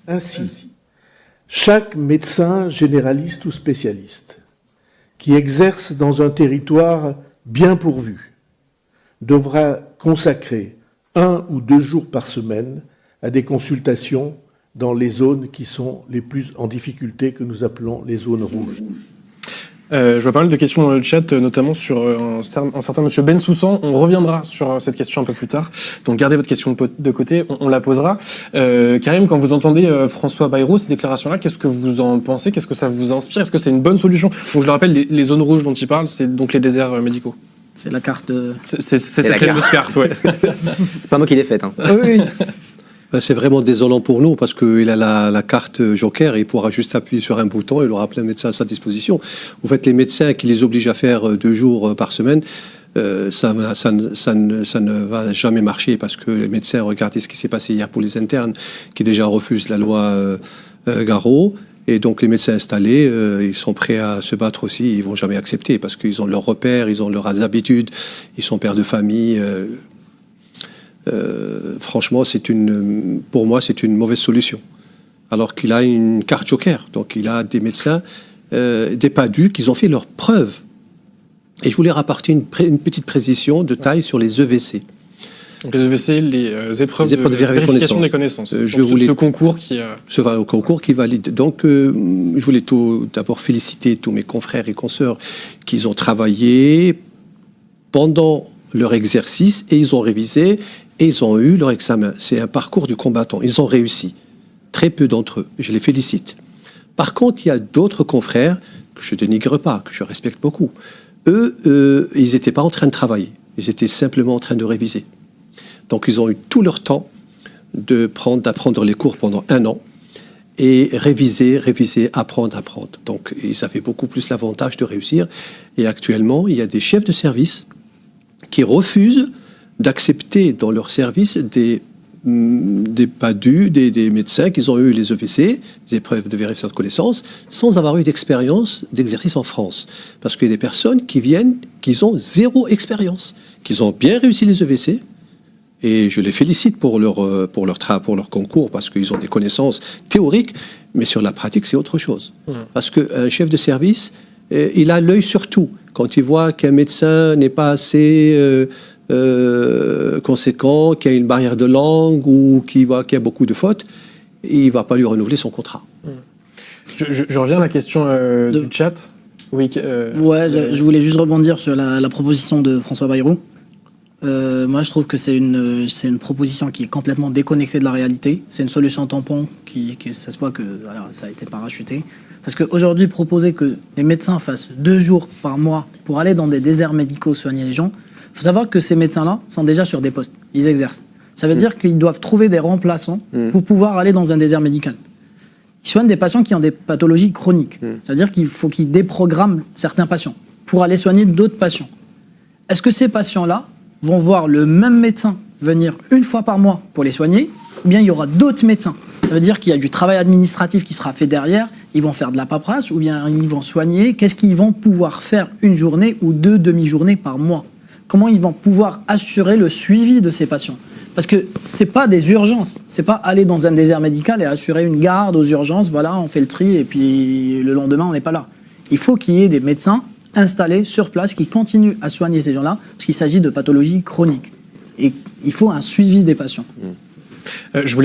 Ainsi, chaque médecin généraliste ou spécialiste qui exerce dans un territoire bien pourvu devra consacrer 1 ou 2 jours par semaine à des consultations dans les zones qui sont les plus en difficulté, que nous appelons les zones rouges. Je vois pas mal de questions dans le chat, notamment sur un certain monsieur Ben Soussan. On reviendra sur cette question un peu plus tard. Donc gardez votre question de côté, on la posera. Karim, quand vous entendez François Bayrou, ces déclarations-là, qu'est-ce que vous en pensez? Qu'est-ce que ça vous inspire? Est-ce que c'est une bonne solution? Donc je le rappelle, les zones rouges dont il parle, c'est donc les déserts médicaux. C'est la carte. C'est cette carte, ouais. C'est pas moi qui l'ai faite. Hein. Oui. C'est vraiment désolant pour nous parce qu'il a la carte Joker et il pourra juste appuyer sur un bouton et il aura plein de médecins à sa disposition. En fait, les médecins qui les obligent à faire 2 jours par semaine, ça ne va jamais marcher parce que les médecins, regardez ce qui s'est passé hier pour les internes qui déjà refusent la loi Garot. Et donc les médecins installés, ils sont prêts à se battre aussi, ils ne vont jamais accepter parce qu'ils ont leurs repères, ils ont leurs habitudes, ils sont pères de famille. Franchement, pour moi, c'est une mauvaise solution. Alors qu'il a une carte Joker. Donc, il a des médecins, des PADU, qui ont fait leurs preuves. Et je voulais rapporter une petite précision de taille sur les EVC. Donc, les EVC, les épreuves de vérification des connaissances. Ce concours qui... Ce concours qui valide. Donc, je voulais d'abord féliciter tous mes confrères et consoeurs qui ont travaillé pendant leur exercice et ils ont révisé et ils ont eu leur examen. C'est un parcours du combattant. Ils ont réussi. Très peu d'entre eux. Je les félicite. Par contre, il y a d'autres confrères que je ne dénigre pas, que je respecte beaucoup. Eux, ils n'étaient pas en train de travailler. Ils étaient simplement en train de réviser. Donc, ils ont eu tout leur temps d'apprendre les cours pendant 1 an et réviser, apprendre. Donc, ils avaient beaucoup plus l'avantage de réussir. Et actuellement, il y a des chefs de service qui refusent d'accepter dans leur service des PADU, des médecins qui ont eu les EVC, des épreuves de vérification de connaissances, sans avoir eu d'expérience d'exercice en France. Parce qu'il y a des personnes qui viennent, qui ont 0 expérience, qui ont bien réussi les EVC, et je les félicite pour leur concours, parce qu'ils ont des connaissances théoriques, mais sur la pratique, c'est autre chose. Parce qu'un chef de service, il a l'œil sur tout. Quand il voit qu'un médecin n'est pas assez conséquent, qu'il y a une barrière de langue ou qu'il y a beaucoup de fautes, il ne va pas lui renouveler son contrat. Je reviens à la question du chat. Oui, je voulais juste rebondir sur la proposition de François Bayrou. Moi, je trouve que c'est une proposition qui est complètement déconnectée de la réalité. C'est une solution tampon qui ça se voit que alors, ça a été parachuté. Parce qu'aujourd'hui, proposer que les médecins fassent 2 jours par mois pour aller dans des déserts médicaux soigner les gens, il faut savoir que ces médecins-là sont déjà sur des postes. Ils exercent. Ça veut dire qu'ils doivent trouver des remplaçants pour pouvoir aller dans un désert médical. Ils soignent des patients qui ont des pathologies chroniques. C'est-à-dire qu'il faut qu'ils déprogramment certains patients pour aller soigner d'autres patients. Est-ce que ces patients-là vont voir le même médecin venir 1 fois par mois pour les soigner, ou bien il y aura d'autres médecins? Ça veut dire qu'il y a du travail administratif qui sera fait derrière, ils vont faire de la paperasse, ou bien ils vont soigner. Qu'est-ce qu'ils vont pouvoir faire 1 journée ou 2 demi-journées par mois? Comment ils vont pouvoir assurer le suivi de ces patients? Parce que c'est pas des urgences, c'est pas aller dans un désert médical et assurer une garde aux urgences, voilà, on fait le tri et puis le lendemain on n'est pas là. Il faut qu'il y ait des médecins installés sur place qui continuent à soigner ces gens-là, parce qu'il s'agit de pathologies chroniques. Et il faut un suivi des patients. Je voulais